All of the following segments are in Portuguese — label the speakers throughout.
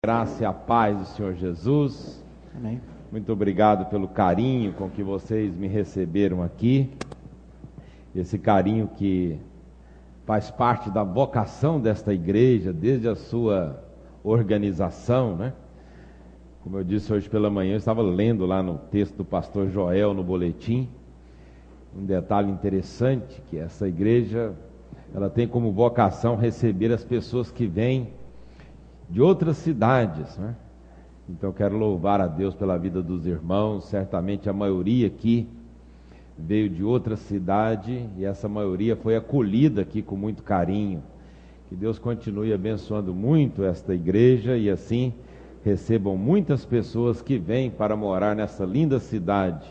Speaker 1: Graça e a paz do Senhor Jesus.
Speaker 2: Amém.
Speaker 1: Muito obrigado pelo carinho com que vocês me receberam aqui. Esse carinho que faz parte da vocação desta igreja, desde a sua organização, né? Como eu disse hoje pela manhã, eu estava lendo lá no texto do pastor Joel no boletim, um detalhe interessante, que essa igreja, ela tem como vocação receber as pessoas que vêm de outras cidades, né? Então quero louvar a Deus pela vida dos irmãos. Certamente a maioria aqui veio de outra cidade e essa maioria foi acolhida aqui com muito carinho. Que Deus continue abençoando muito esta igreja e assim recebam muitas pessoas que vêm para morar nessa linda cidade.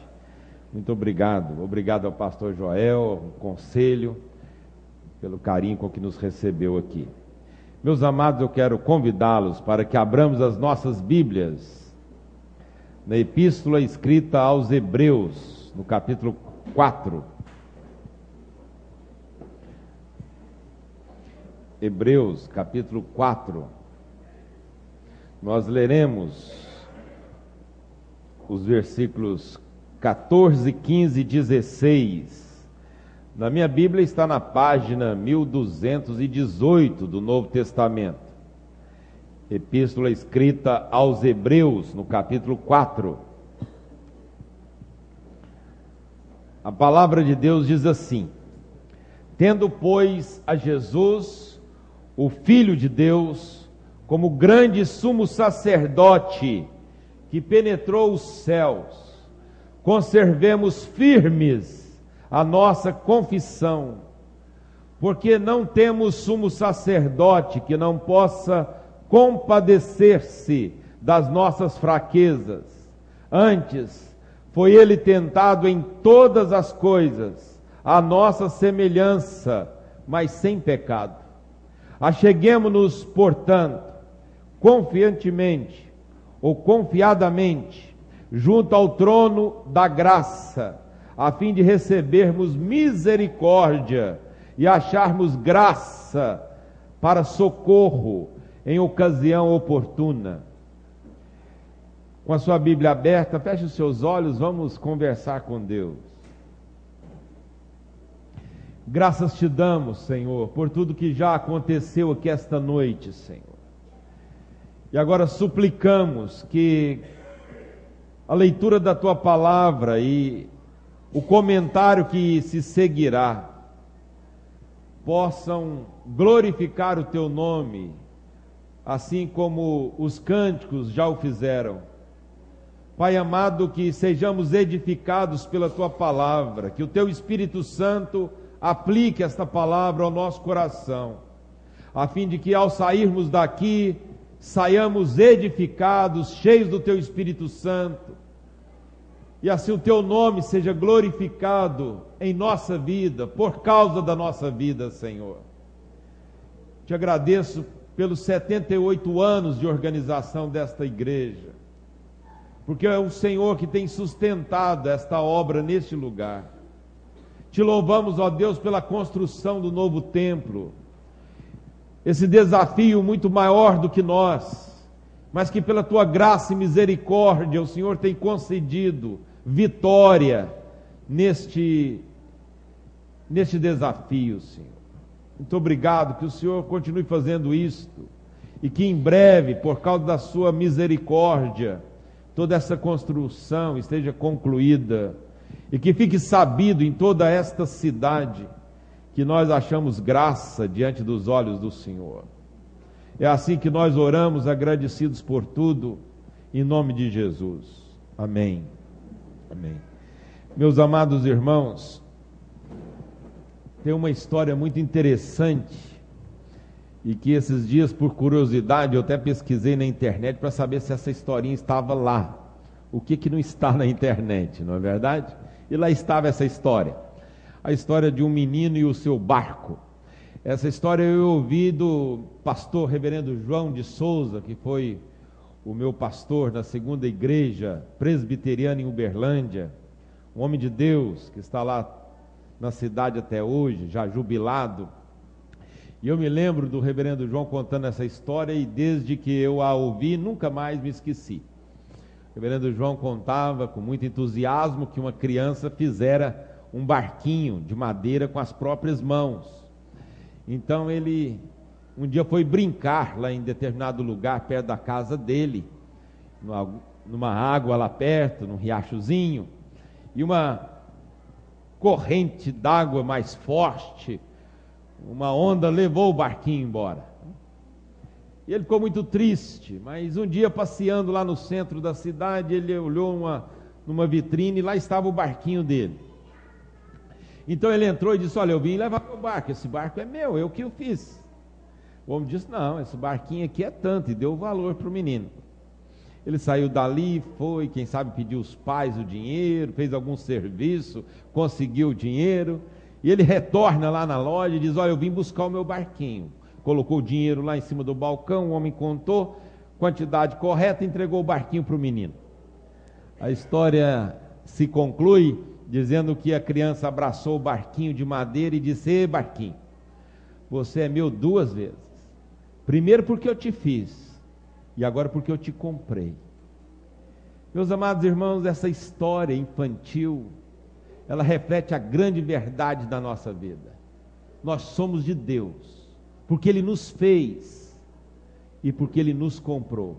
Speaker 1: Muito obrigado. Obrigado ao pastor Joel, ao conselho, pelo carinho com que nos recebeu aqui. Meus amados, eu quero convidá-los para que abramos as nossas Bíblias na epístola escrita aos Hebreus, no capítulo 4. Hebreus, capítulo 4. Nós leremos os versículos 14, 15 e 16. Na minha Bíblia está na página 1218 do Novo Testamento. Epístola escrita aos Hebreus, no capítulo 4. A palavra de Deus diz assim: tendo, pois, a Jesus, o Filho de Deus, como grande sumo sacerdote que penetrou os céus, conservemos firmes a nossa confissão, porque não temos sumo sacerdote que não possa compadecer-se das nossas fraquezas. Antes, foi ele tentado em todas as coisas, à nossa semelhança, mas sem pecado. Acheguemo-nos, portanto, confiantemente ou confiadamente, junto ao trono da graça, a fim de recebermos misericórdia e acharmos graça para socorro em ocasião oportuna. Com a sua Bíblia aberta, feche os seus olhos, vamos conversar com Deus. Graças te damos, Senhor, por tudo que já aconteceu aqui esta noite, Senhor. E agora suplicamos que a leitura da tua palavra e o comentário que se seguirá possam glorificar o teu nome, assim como os cânticos já o fizeram. Pai amado, que sejamos edificados pela tua palavra, que o teu Espírito Santo aplique esta palavra ao nosso coração, a fim de que ao sairmos daqui, saiamos edificados, cheios do teu Espírito Santo, e assim o teu nome seja glorificado em nossa vida, por causa da nossa vida, Senhor. Te agradeço pelos 78 anos de organização desta igreja, porque é o Senhor que tem sustentado esta obra neste lugar. Te louvamos, ó Deus, pela construção do novo templo, esse desafio muito maior do que nós, mas que pela tua graça e misericórdia o Senhor tem concedido vitória neste desafio, Senhor. Muito obrigado, que o Senhor continue fazendo isto, e que em breve, por causa da sua misericórdia, toda essa construção esteja concluída, e que fique sabido em toda esta cidade, que nós achamos graça diante dos olhos do Senhor. É assim que nós oramos, agradecidos por tudo, em nome de Jesus. Amém. Amém. Meus amados irmãos, tem uma história muito interessante, e que esses dias, por curiosidade, eu até pesquisei na internet para saber se essa historinha estava lá. O que não está na internet, não é verdade? E lá estava essa história. A história de um menino e o seu barco. Essa história eu ouvi do pastor reverendo João de Souza, que foi o meu pastor na segunda igreja presbiteriana em Uberlândia, um homem de Deus que está lá na cidade até hoje, já jubilado. E eu me lembro do reverendo João contando essa história e desde que eu a ouvi, nunca mais me esqueci. O reverendo João contava com muito entusiasmo que uma criança fizera um barquinho de madeira com as próprias mãos. Então ele um dia foi brincar lá em determinado lugar perto da casa dele, numa água lá perto, num riachozinho, e uma corrente d'água mais forte, uma onda levou o barquinho embora. E ele ficou muito triste, mas um dia passeando lá no centro da cidade, ele olhou numa vitrine e lá estava o barquinho dele. Então ele entrou e disse: olha, eu vim levar o barco, esse barco é meu, eu que o fiz. O homem disse: não, esse barquinho aqui é tanto, e deu o valor para o menino. Ele saiu dali, foi, quem sabe pediu os pais o dinheiro, fez algum serviço, conseguiu o dinheiro, e ele retorna lá na loja e diz: olha, eu vim buscar o meu barquinho. Colocou o dinheiro lá em cima do balcão, o homem contou, quantidade correta, entregou o barquinho para o menino. A história se conclui dizendo que a criança abraçou o barquinho de madeira e disse: ei, barquinho, você é meu duas vezes. Primeiro porque eu te fiz, e agora porque eu te comprei. Meus amados irmãos, essa história infantil, ela reflete a grande verdade da nossa vida. Nós somos de Deus, porque Ele nos fez e porque Ele nos comprou.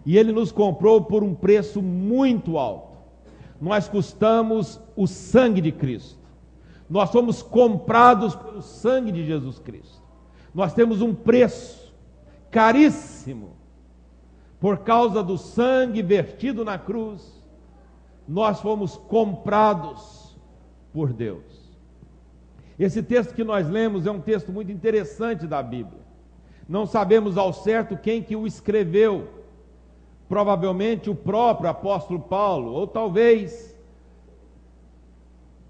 Speaker 1: E Ele nos comprou por um preço muito alto. Nós custamos o sangue de Cristo. Nós fomos comprados pelo sangue de Jesus Cristo. Nós temos um preço caríssimo. Por causa do sangue vertido na cruz, nós fomos comprados por Deus. Esse texto que nós lemos é um texto muito interessante da Bíblia. Não sabemos ao certo quem que o escreveu. Provavelmente o próprio apóstolo Paulo, ou talvez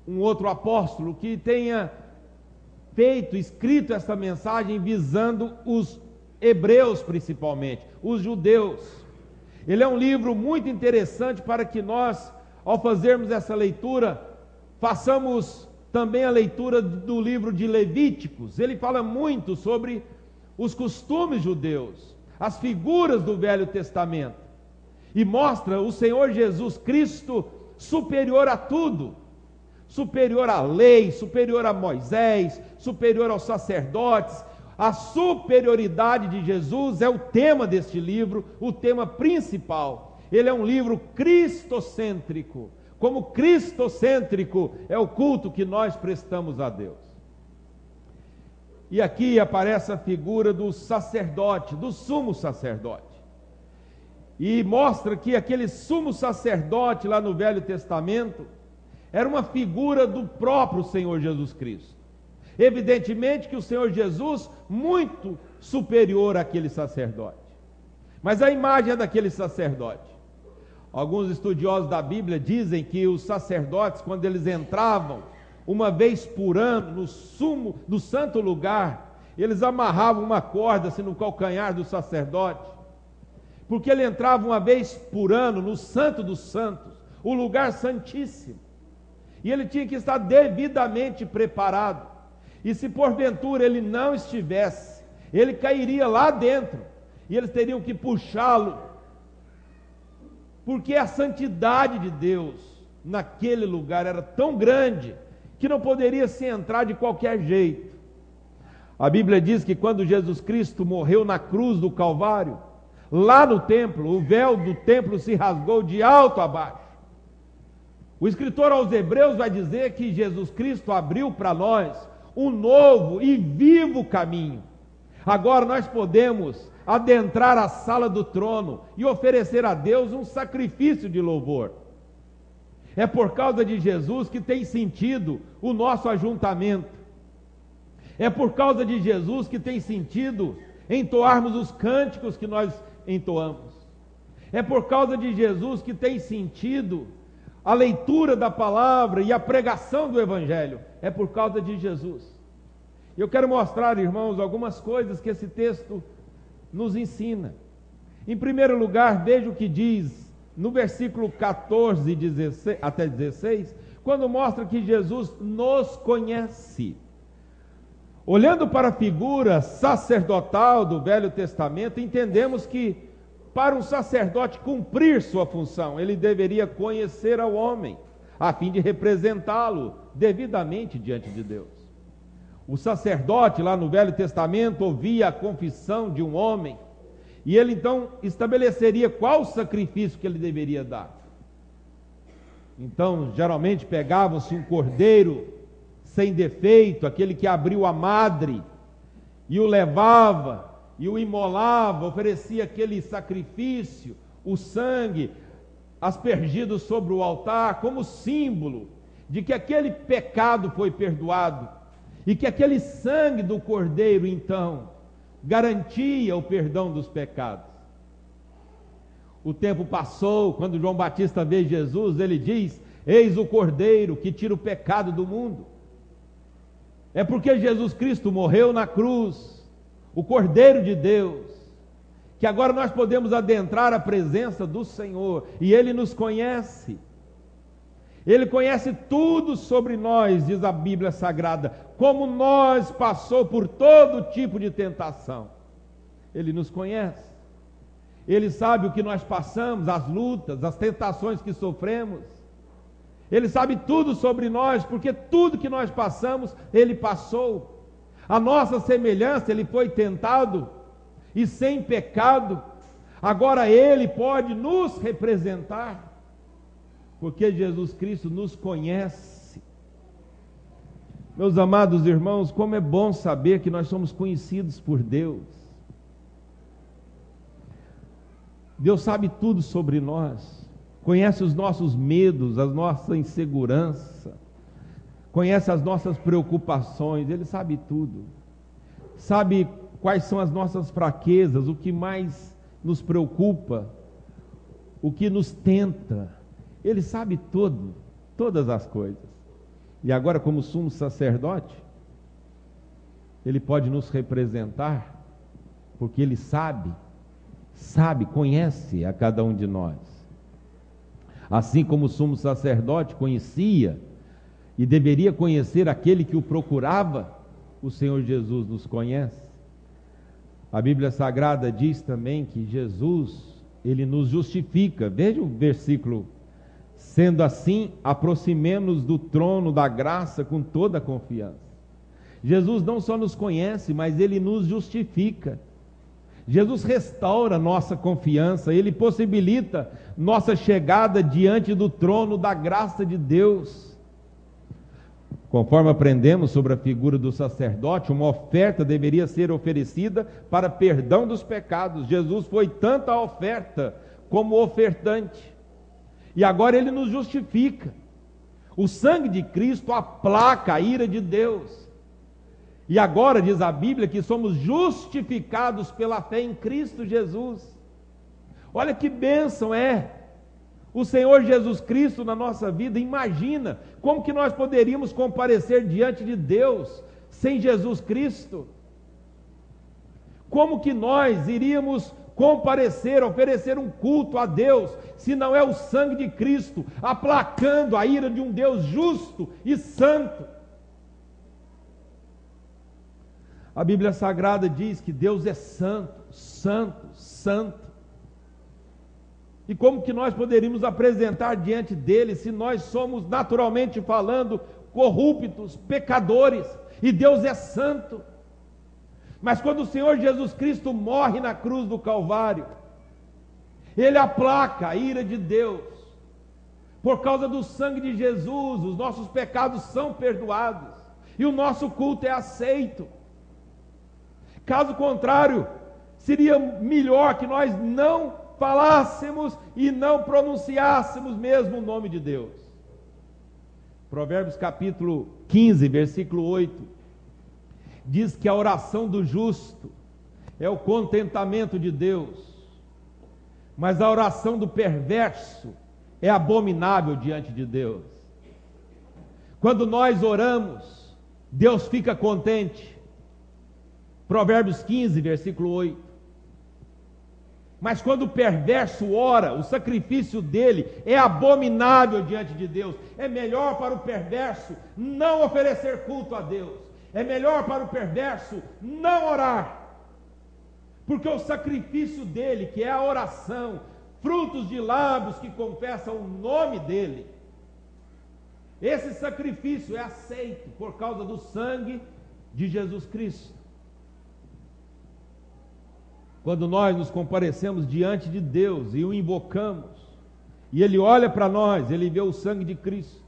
Speaker 1: um outro apóstolo que tenha escrito essa mensagem visando os hebreus principalmente, os judeus. Ele é um livro muito interessante para que nós, ao fazermos essa leitura, façamos também a leitura do livro de Levíticos. Ele fala muito sobre os costumes judeus, as figuras do Velho Testamento, e mostra o Senhor Jesus Cristo superior a tudo, superior à lei, superior a Moisés, superior aos sacerdotes. A superioridade de Jesus é o tema deste livro, o tema principal. Ele é um livro cristocêntrico. Como cristocêntrico é o culto que nós prestamos a Deus. E aqui aparece a figura do sacerdote, do sumo sacerdote. E mostra que aquele sumo sacerdote lá no Velho Testamento era uma figura do próprio Senhor Jesus Cristo. Evidentemente que o Senhor Jesus, muito superior àquele sacerdote. Mas a imagem é daquele sacerdote. Alguns estudiosos da Bíblia dizem que os sacerdotes, quando eles entravam uma vez por ano no santo lugar, eles amarravam uma corda assim no calcanhar do sacerdote, porque ele entrava uma vez por ano no Santo dos Santos, o lugar santíssimo, e ele tinha que estar devidamente preparado, e se porventura ele não estivesse, ele cairia lá dentro, e eles teriam que puxá-lo, porque a santidade de Deus naquele lugar era tão grande, que não poderia se entrar de qualquer jeito. A Bíblia diz que quando Jesus Cristo morreu na cruz do Calvário, lá no templo, o véu do templo se rasgou de alto a baixo. O escritor aos Hebreus vai dizer que Jesus Cristo abriu para nós um novo e vivo caminho. Agora nós podemos adentrar a sala do trono e oferecer a Deus um sacrifício de louvor. É por causa de Jesus que tem sentido o nosso ajuntamento. É por causa de Jesus que tem sentido entoarmos os cânticos que nós entoamos. É por causa de Jesus que tem sentido a leitura da palavra e a pregação do Evangelho. É por causa de Jesus. Eu quero mostrar, irmãos, algumas coisas que esse texto nos ensina. Em primeiro lugar, veja o que diz no versículo 14 até 16, quando mostra que Jesus nos conhece. Olhando para a figura sacerdotal do Velho Testamento, entendemos que para um sacerdote cumprir sua função, ele deveria conhecer ao homem, a fim de representá-lo devidamente diante de Deus. O sacerdote lá no Velho Testamento ouvia a confissão de um homem, e ele então estabeleceria qual o sacrifício que ele deveria dar. Então, geralmente pegavam-se um cordeiro sem defeito, aquele que abriu a madre, e o levava, e o imolava, oferecia aquele sacrifício, o sangue aspergido sobre o altar, como símbolo de que aquele pecado foi perdoado, e que aquele sangue do cordeiro, então, garantia o perdão dos pecados. O tempo passou, quando João Batista vê Jesus, ele diz: eis o cordeiro que tira o pecado do mundo. É porque Jesus Cristo morreu na cruz, o Cordeiro de Deus, que agora nós podemos adentrar a presença do Senhor, e Ele nos conhece. Ele conhece tudo sobre nós, diz a Bíblia Sagrada, como nós passou por todo tipo de tentação. Ele nos conhece. Ele sabe o que nós passamos, as lutas, as tentações que sofremos. Ele sabe tudo sobre nós, porque tudo que nós passamos, Ele passou. A nossa semelhança, Ele foi tentado e sem pecado. Agora Ele pode nos representar, porque Jesus Cristo nos conhece. Meus amados irmãos, como é bom saber que nós somos conhecidos por Deus. Deus sabe tudo sobre nós. Conhece os nossos medos, a nossa insegurança, conhece as nossas preocupações, Ele sabe tudo. Sabe quais são as nossas fraquezas, o que mais nos preocupa, o que nos tenta. Ele sabe tudo, todas as coisas. E agora, como sumo sacerdote, Ele pode nos representar, porque Ele sabe, conhece a cada um de nós. Assim como o sumo sacerdote conhecia e deveria conhecer aquele que o procurava, o Senhor Jesus nos conhece. A Bíblia Sagrada diz também que Jesus, Ele nos justifica. Veja o versículo: sendo assim, aproximemo-nos do trono da graça com toda a confiança. Jesus não só nos conhece, mas Ele nos justifica. Jesus restaura nossa confiança, Ele possibilita nossa chegada diante do trono da graça de Deus. Conforme aprendemos sobre a figura do sacerdote, uma oferta deveria ser oferecida para perdão dos pecados. Jesus foi tanto a oferta como ofertante. E agora Ele nos justifica. O sangue de Cristo aplaca a ira de Deus. E agora diz a Bíblia que somos justificados pela fé em Cristo Jesus. Olha que bênção é o Senhor Jesus Cristo na nossa vida. Imagina como que nós poderíamos comparecer diante de Deus sem Jesus Cristo. Como que nós iríamos comparecer, oferecer um culto a Deus, se não é o sangue de Cristo aplacando a ira de um Deus justo e santo? A Bíblia Sagrada diz que Deus é santo, santo, santo. E como que nós poderíamos apresentar diante dele se nós somos, naturalmente falando, corruptos, pecadores, e Deus é santo? Mas quando o Senhor Jesus Cristo morre na cruz do Calvário, Ele aplaca a ira de Deus. Por causa do sangue de Jesus, os nossos pecados são perdoados, e o nosso culto é aceito. Caso contrário, seria melhor que nós não falássemos e não pronunciássemos mesmo o nome de Deus. Provérbios capítulo 15, versículo 8, diz que a oração do justo é o contentamento de Deus, mas a oração do perverso é abominável diante de Deus. Quando nós oramos, Deus fica contente. Provérbios 15, versículo 8. Mas quando o perverso ora, o sacrifício dele é abominável diante de Deus. É melhor para o perverso não oferecer culto a Deus. É melhor para o perverso não orar, porque o sacrifício dele, que é a oração, frutos de lábios que confessam o nome dele, esse sacrifício é aceito por causa do sangue de Jesus Cristo. Quando nós nos comparecemos diante de Deus e o invocamos, e Ele olha para nós, Ele vê o sangue de Cristo.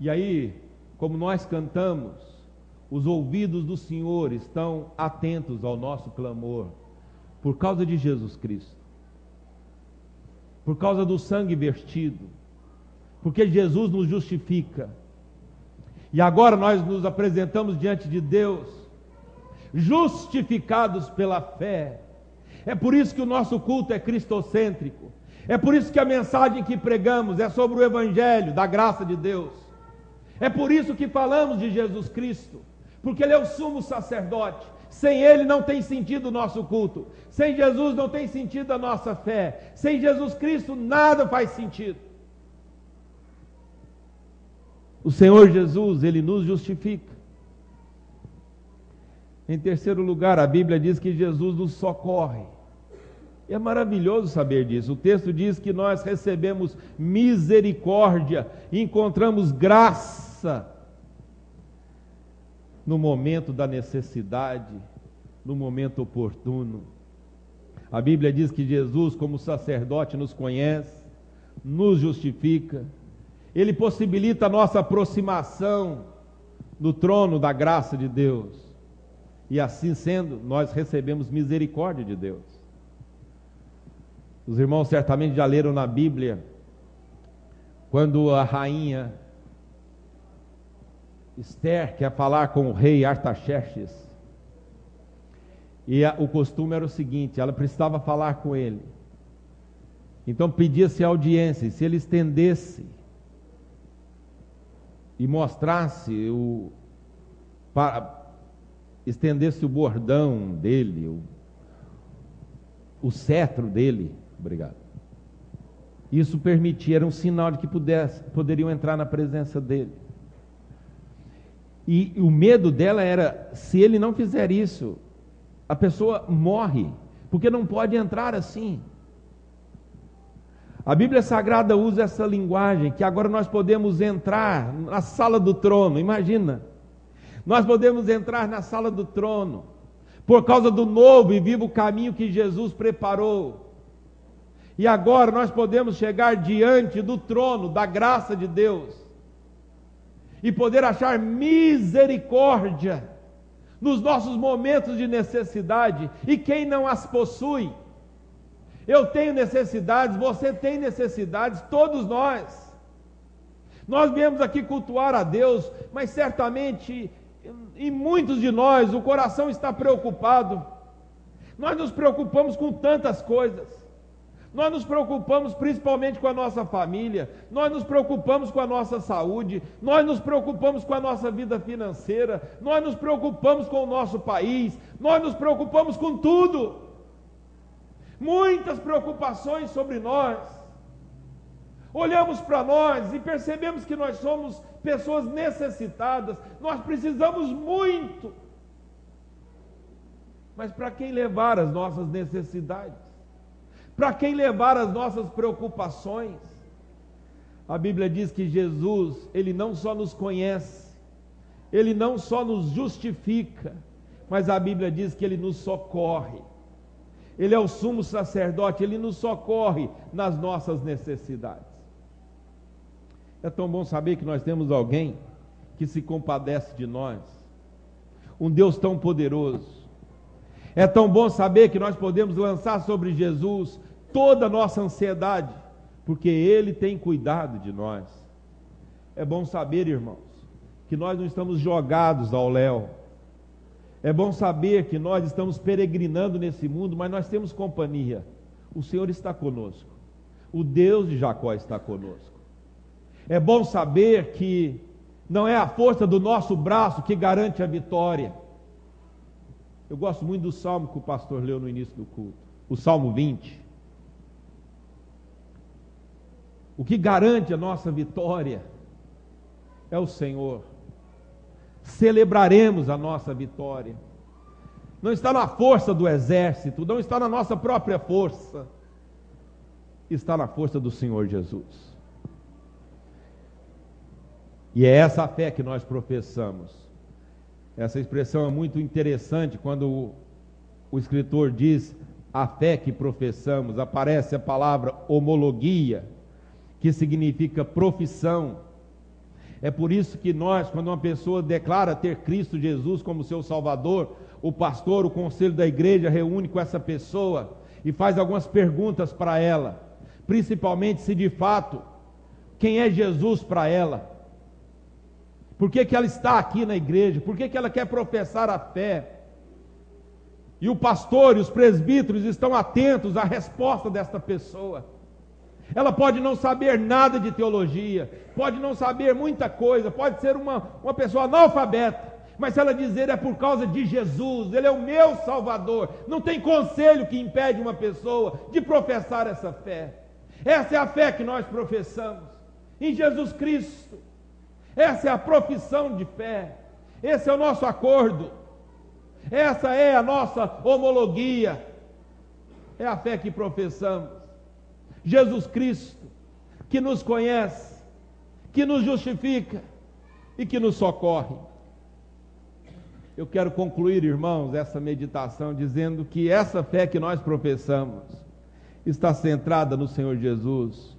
Speaker 1: E aí, como nós cantamos, os ouvidos do Senhor estão atentos ao nosso clamor, por causa de Jesus Cristo, por causa do sangue vertido, porque Jesus nos justifica. E agora nós nos apresentamos diante de Deus, justificados pela fé. É por isso que o nosso culto é cristocêntrico. É por isso que a mensagem que pregamos é sobre o Evangelho da graça de Deus. É por isso que falamos de Jesus Cristo, porque Ele é o sumo sacerdote. Sem Ele não tem sentido o nosso culto. Sem Jesus não tem sentido a nossa fé. Sem Jesus Cristo nada faz sentido. O Senhor Jesus, Ele nos justifica. Em terceiro lugar, a Bíblia diz que Jesus nos socorre. E é maravilhoso saber disso. O texto diz que nós recebemos misericórdia, encontramos graça no momento da necessidade, no momento oportuno. A Bíblia diz que Jesus, como sacerdote, nos conhece, nos justifica. Ele possibilita a nossa aproximação no trono da graça de Deus. E assim sendo, nós recebemos misericórdia de Deus. Os irmãos certamente já leram na Bíblia, quando a rainha Esther quer falar com o rei Artaxerxes, e o costume era o seguinte, ela precisava falar com ele. Então pedia-se audiência, e se ele estendesse e mostrasse estendesse o bordão dele, o cetro dele, obrigado. Isso permitia, era um sinal de que poderiam entrar na presença dele. E o medo dela era, se ele não fizer isso, a pessoa morre, porque não pode entrar assim. A Bíblia Sagrada usa essa linguagem, que agora nós podemos entrar na sala do trono, imagina. Nós podemos entrar na sala do trono, por causa do novo e vivo caminho que Jesus preparou. E agora nós podemos chegar diante do trono da graça de Deus, e poder achar misericórdia nos nossos momentos de necessidade. E quem não as possui? Eu tenho necessidades, você tem necessidades, todos nós. Nós viemos aqui cultuar a Deus, mas certamente em muitos de nós o coração está preocupado. Nós nos preocupamos com tantas coisas. Nós nos preocupamos principalmente com a nossa família, nós nos preocupamos com a nossa saúde, nós nos preocupamos com a nossa vida financeira, nós nos preocupamos com o nosso país, nós nos preocupamos com tudo. Muitas preocupações sobre nós. Olhamos para nós e percebemos que nós somos pessoas necessitadas, nós precisamos muito. Mas para quem levar as nossas necessidades? Para quem levar as nossas preocupações? A Bíblia diz que Jesus, Ele não só nos conhece, Ele não só nos justifica, mas a Bíblia diz que Ele nos socorre. Ele é o sumo sacerdote, Ele nos socorre nas nossas necessidades. É tão bom saber que nós temos alguém que se compadece de nós, um Deus tão poderoso. É tão bom saber que nós podemos lançar sobre Jesus toda a nossa ansiedade, porque Ele tem cuidado de nós. É bom saber, irmãos, que nós não estamos jogados ao léu. É bom saber que nós estamos peregrinando nesse mundo, mas nós temos companhia. O Senhor está conosco. O Deus de Jacó está conosco. É bom saber que não é a força do nosso braço que garante a vitória. Eu gosto muito do salmo que o pastor leu no início do culto, o Salmo 20. O que garante a nossa vitória é o Senhor. Celebraremos a nossa vitória. Não está na força do exército, não está na nossa própria força, está na força do Senhor Jesus. E é essa a fé que nós professamos. Essa expressão é muito interessante quando o escritor diz a fé que professamos, aparece a palavra homologia, que significa profissão. É por isso que nós, quando uma pessoa declara ter Cristo Jesus como seu Salvador, o pastor, o conselho da igreja reúne com essa pessoa e faz algumas perguntas para ela, principalmente se de fato, quem é Jesus para ela? Por que ela está aqui na igreja? Por que ela quer professar a fé? E o pastor e os presbíteros estão atentos à resposta desta pessoa. Ela pode não saber nada de teologia, pode não saber muita coisa, pode ser uma pessoa analfabeta, mas se ela dizer é por causa de Jesus, Ele é o meu Salvador, não tem conselho que impede uma pessoa de professar essa fé. Essa é a fé que nós professamos, em Jesus Cristo. Essa é a profissão de fé, esse é o nosso acordo, essa é a nossa homologia, é a fé que professamos. Jesus Cristo, que nos conhece, que nos justifica e que nos socorre. Eu quero concluir, irmãos, essa meditação dizendo que essa fé que nós professamos está centrada no Senhor Jesus,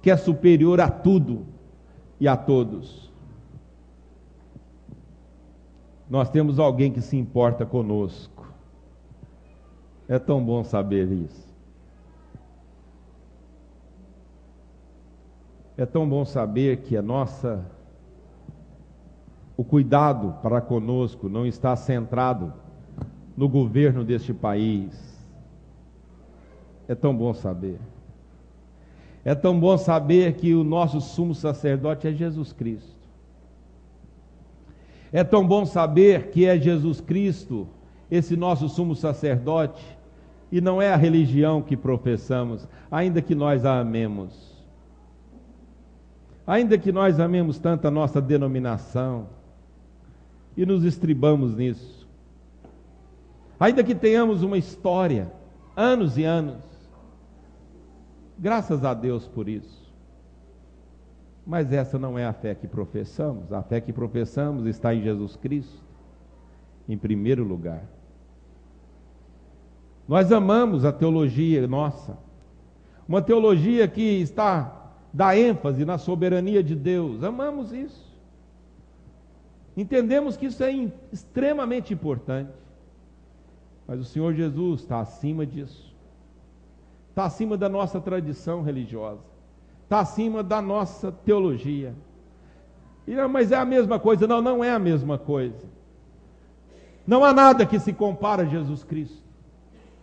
Speaker 1: que é superior a tudo e a todos. Nós temos alguém que se importa conosco. É tão bom saber isso. É tão bom saber que o cuidado para conosco não está centrado no governo deste país. É tão bom saber. É tão bom saber que o nosso sumo sacerdote é Jesus Cristo. É tão bom saber que é Jesus Cristo, esse nosso sumo sacerdote, e não é a religião que professamos, ainda que nós a amemos. Ainda que nós amemos tanto a nossa denominação, e nos estribamos nisso. Ainda que tenhamos uma história, anos e anos, graças a Deus por isso. Mas essa não é a fé que professamos. A fé que professamos está em Jesus Cristo, em primeiro lugar. Nós amamos a teologia nossa, uma teologia que dá ênfase na soberania de Deus. Amamos isso. Entendemos que isso é extremamente importante. Mas o Senhor Jesus está acima disso. Está acima da nossa tradição religiosa, está acima da nossa teologia. Mas é a mesma coisa? Não, não é a mesma coisa. Não há nada que se compara a Jesus Cristo.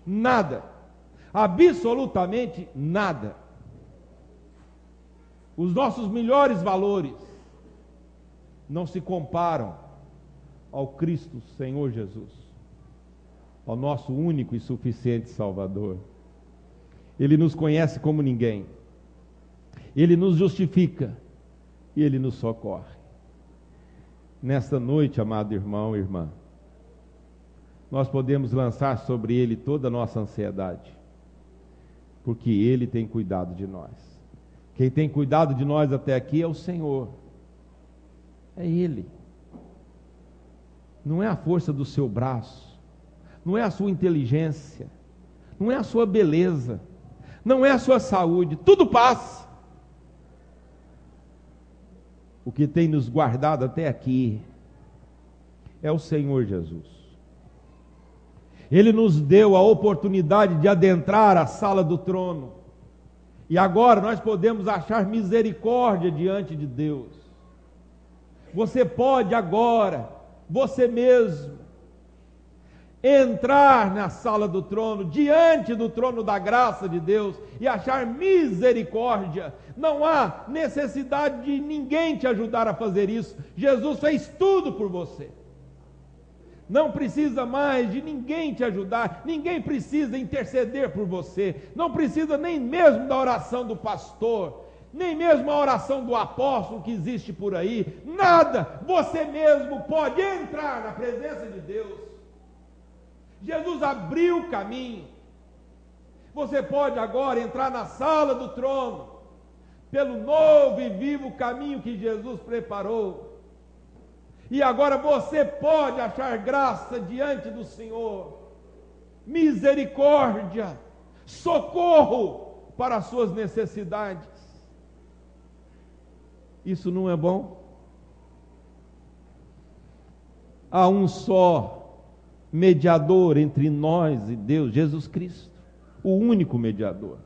Speaker 1: Nada. Absolutamente nada. Os nossos melhores valores não se comparam ao Cristo Senhor Jesus, ao nosso único e suficiente Salvador. Ele nos conhece como ninguém. Ele nos justifica e Ele nos socorre. Nesta noite, amado irmão e irmã, nós podemos lançar sobre Ele toda a nossa ansiedade, porque Ele tem cuidado de nós. Quem tem cuidado de nós até aqui é o Senhor. É Ele. Não é a força do seu braço, não é a sua inteligência, não é a sua beleza, não é a sua saúde, tudo passa. O que tem nos guardado até aqui é o Senhor Jesus. Ele nos deu a oportunidade de adentrar a sala do trono, e agora nós podemos achar misericórdia diante de Deus. Você pode agora, você mesmo, entrar na sala do trono, diante do trono da graça de Deus, e achar misericórdia. Não há necessidade de ninguém te ajudar a fazer isso. Jesus fez tudo por você. Não precisa mais de ninguém te ajudar, ninguém precisa interceder por você, não precisa nem mesmo da oração do pastor. nem mesmo a oração do apóstolo que existe por aí, nada, você mesmo pode entrar na presença de Deus. Jesus abriu o caminho. Você pode agora entrar na sala do trono, pelo novo e vivo caminho que Jesus preparou. E agora você pode achar graça diante do Senhor, misericórdia, socorro para as suas necessidades. Isso não é bom? Há um só mediador entre nós e Deus, Jesus Cristo, o único mediador,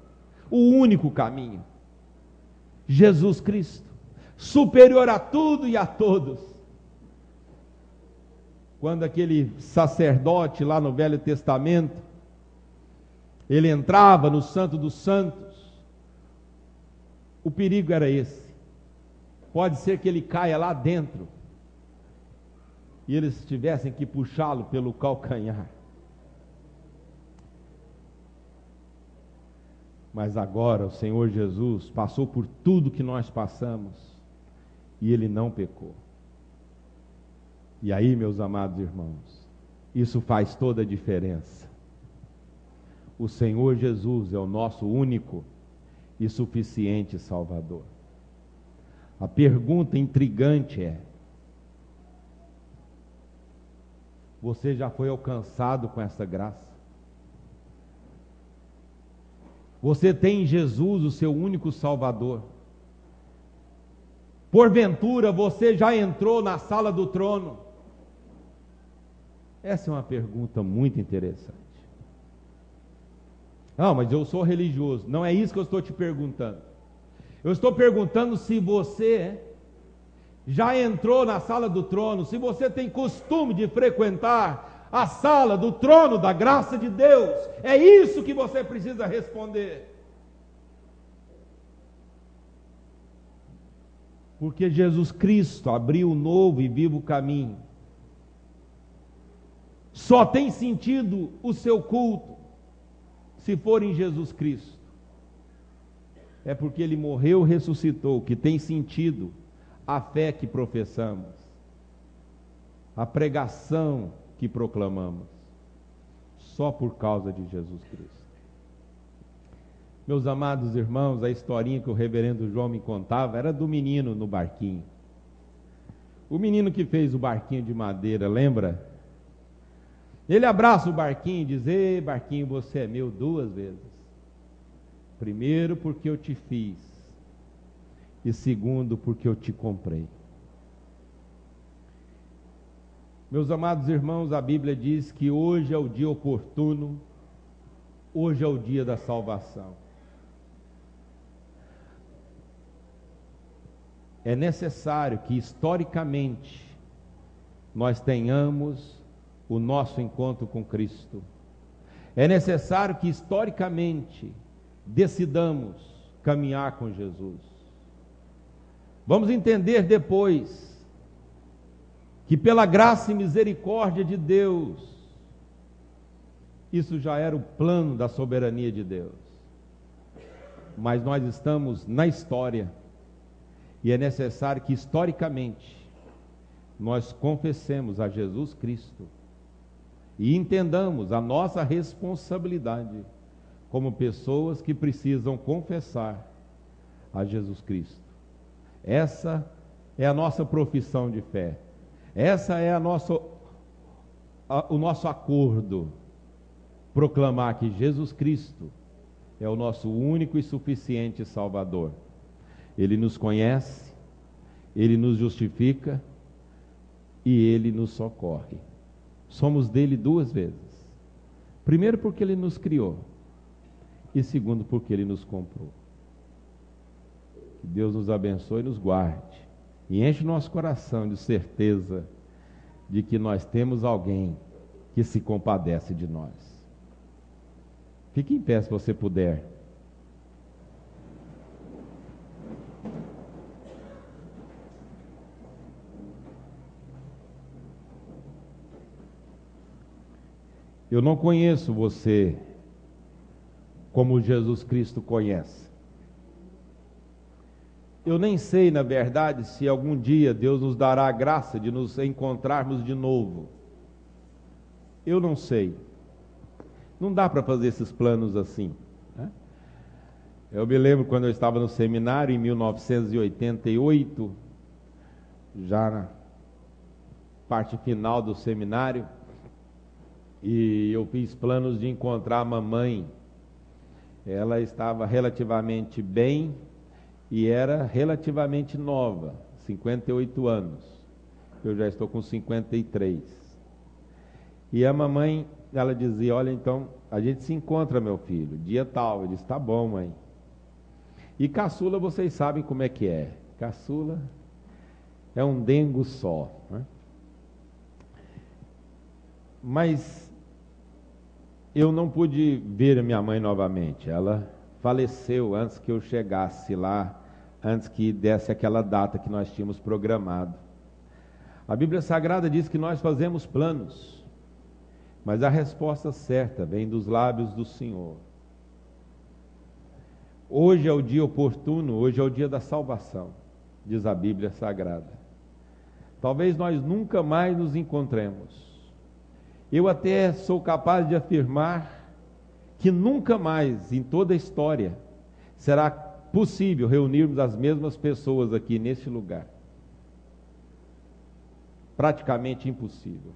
Speaker 1: o único caminho, Jesus Cristo, superior a tudo e a todos. Quando aquele sacerdote lá no Velho Testamento, ele entrava no Santo dos Santos, o perigo era esse. Pode ser que ele caia lá dentro e eles tivessem que puxá-lo pelo calcanhar. Mas agora o Senhor Jesus passou por tudo que nós passamos e ele não pecou. E aí, meus amados irmãos, isso faz toda a diferença. O Senhor Jesus é o nosso único e suficiente Salvador. A pergunta intrigante é: você já foi alcançado com essa graça? Você tem em Jesus o seu único Salvador? Porventura você já entrou na sala do trono? Essa é uma pergunta muito interessante. Não, mas eu sou religioso. Não é isso que eu estou te perguntando. Eu estou perguntando se você já entrou na sala do trono, se você tem costume de frequentar a sala do trono da graça de Deus. É isso que você precisa responder. Porque Jesus Cristo abriu um novo e vivo caminho. Só tem sentido o seu culto se for em Jesus Cristo. É porque Ele morreu e ressuscitou que tem sentido a fé que professamos, a pregação que proclamamos, só por causa de Jesus Cristo. Meus amados irmãos, a historinha que o reverendo João me contava era do menino no barquinho. O menino que fez o barquinho de madeira, lembra? Ele abraça o barquinho e diz: ei, barquinho, você é meu 2 vezes. Primeiro, porque eu te fiz. E segundo, porque eu te comprei. Meus amados irmãos, a Bíblia diz que hoje é o dia oportuno, hoje é o dia da salvação. É necessário que historicamente nós tenhamos o nosso encontro com Cristo. É necessário que historicamente decidamos caminhar com Jesus. Vamos entender depois que pela graça e misericórdia de Deus, isso já era o plano da soberania de Deus. Mas nós estamos na história e é necessário que historicamente nós confessemos a Jesus Cristo e entendamos a nossa responsabilidade como pessoas que precisam confessar a Jesus Cristo. Essa é a nossa profissão de fé. Essa é o nosso acordo. Proclamar que Jesus Cristo é o nosso único e suficiente Salvador. Ele nos conhece, Ele nos justifica e Ele nos socorre. Somos dele 2 vezes. Primeiro, porque Ele nos criou. E segundo, porque Ele nos comprou. Que Deus nos abençoe e nos guarde. E enche o nosso coração de certeza de que nós temos alguém que se compadece de nós. Fique em pé se você puder. Eu não conheço você como Jesus Cristo conhece. Eu nem sei, na verdade, se algum dia Deus nos dará a graça de nos encontrarmos de novo. Eu não sei. Não dá para fazer esses planos assim, né? Eu me lembro quando eu estava no seminário, em 1988, já na parte final do seminário, e eu fiz planos de encontrar a mamãe. Ela estava relativamente bem e era relativamente nova, 58 anos. Eu já estou com 53. E a mamãe, ela dizia: olha, então, a gente se encontra, meu filho, dia tal. Eu disse: tá bom, mãe. E caçula, vocês sabem como é que é. Caçula é um dengo só, né? Mas eu não pude ver a minha mãe novamente. Ela faleceu antes que eu chegasse lá, antes que desse aquela data que nós tínhamos programado. A Bíblia Sagrada diz que nós fazemos planos, mas a resposta certa vem dos lábios do Senhor. Hoje é o dia oportuno, hoje é o dia da salvação, diz a Bíblia Sagrada. Talvez nós nunca mais nos encontremos. Eu até sou capaz de afirmar que nunca mais, em toda a história, será possível reunirmos as mesmas pessoas aqui neste lugar. Praticamente impossível.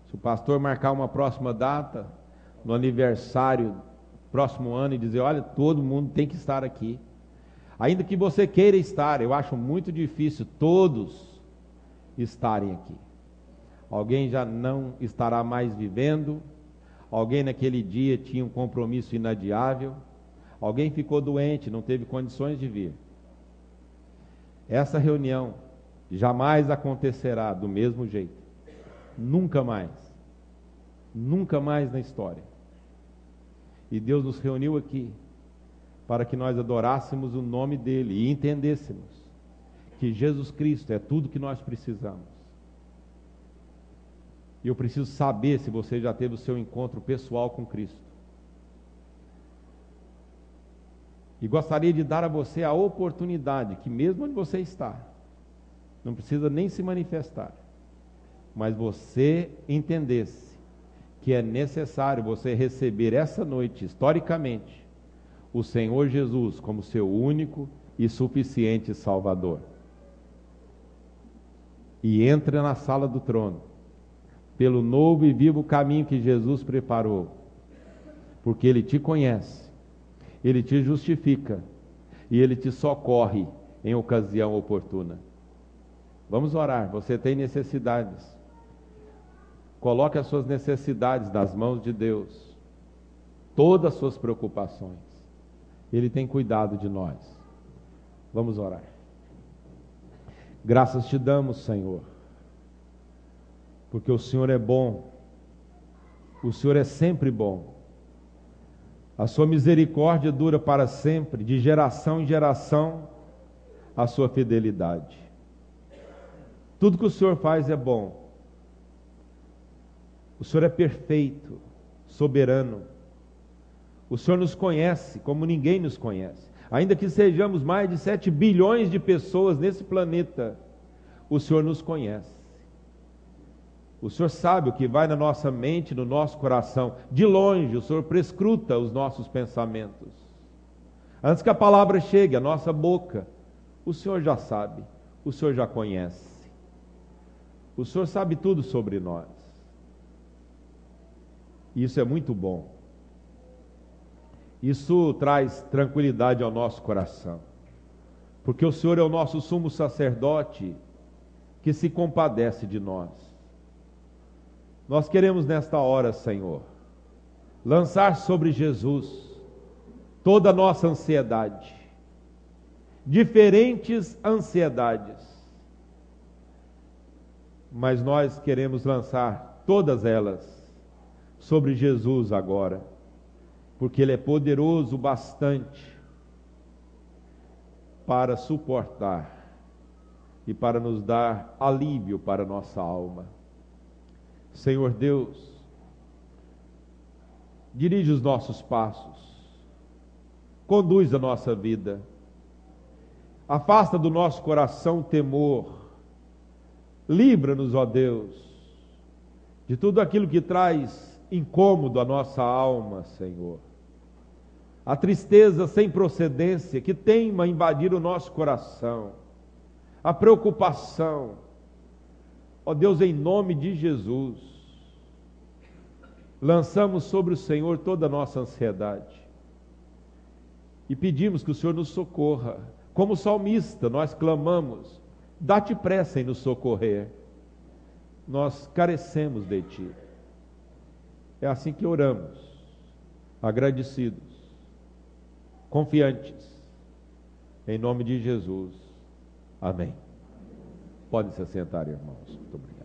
Speaker 1: Se o pastor marcar uma próxima data, no aniversário, próximo ano, e dizer: olha, todo mundo tem que estar aqui. Ainda que você queira estar, eu acho muito difícil todos estarem aqui. Alguém já não estará mais vivendo, alguém naquele dia tinha um compromisso inadiável, alguém ficou doente, não teve condições de vir. Essa reunião jamais acontecerá do mesmo jeito. Nunca mais. Nunca mais na história. E Deus nos reuniu aqui para que nós adorássemos o nome dele e entendêssemos que Jesus Cristo é tudo que nós precisamos. E eu preciso saber se você já teve o seu encontro pessoal com Cristo. E gostaria de dar a você a oportunidade, que mesmo onde você está, não precisa nem se manifestar, mas você entendesse que é necessário você receber essa noite, historicamente, o Senhor Jesus como seu único e suficiente Salvador. E entra na sala do trono, pelo novo e vivo caminho que Jesus preparou, porque Ele te conhece, Ele te justifica e Ele te socorre em ocasião oportuna. Vamos orar. Você tem necessidades, coloque as suas necessidades nas mãos de Deus, todas as suas preocupações. Ele tem cuidado de nós. Vamos orar. Graças te damos, Senhor, porque o Senhor é bom, o Senhor é sempre bom, a sua misericórdia dura para sempre, de geração em geração, a sua fidelidade. Tudo que o Senhor faz é bom, o Senhor é perfeito, soberano, o Senhor nos conhece como ninguém nos conhece, ainda que sejamos mais de 7 bilhões de pessoas nesse planeta, o Senhor nos conhece. O Senhor sabe o que vai na nossa mente, no nosso coração. De longe, o Senhor prescruta os nossos pensamentos. Antes que a palavra chegue à nossa boca, o Senhor já sabe, o Senhor já conhece. O Senhor sabe tudo sobre nós. E isso é muito bom. Isso traz tranquilidade ao nosso coração. Porque o Senhor é o nosso sumo sacerdote que se compadece de nós. Nós queremos nesta hora, Senhor, lançar sobre Jesus toda a nossa ansiedade, diferentes ansiedades, mas nós queremos lançar todas elas sobre Jesus agora, porque Ele é poderoso bastante para suportar e para nos dar alívio para a nossa alma. Senhor Deus, dirige os nossos passos, conduz a nossa vida, Afasta do nosso coração o temor. Livra-nos, ó Deus, de tudo aquilo que traz incômodo à nossa alma, Senhor. A tristeza sem procedência que teima invadir o nosso coração. A preocupação. Ó Deus, em nome de Jesus, lançamos sobre o Senhor toda a nossa ansiedade. E pedimos que o Senhor nos socorra. Como salmista, nós clamamos: dá-te pressa em nos socorrer. Nós carecemos de Ti. É assim que oramos, agradecidos, confiantes, em nome de Jesus. Amém. Pode se assentar, irmãos. Muito obrigado.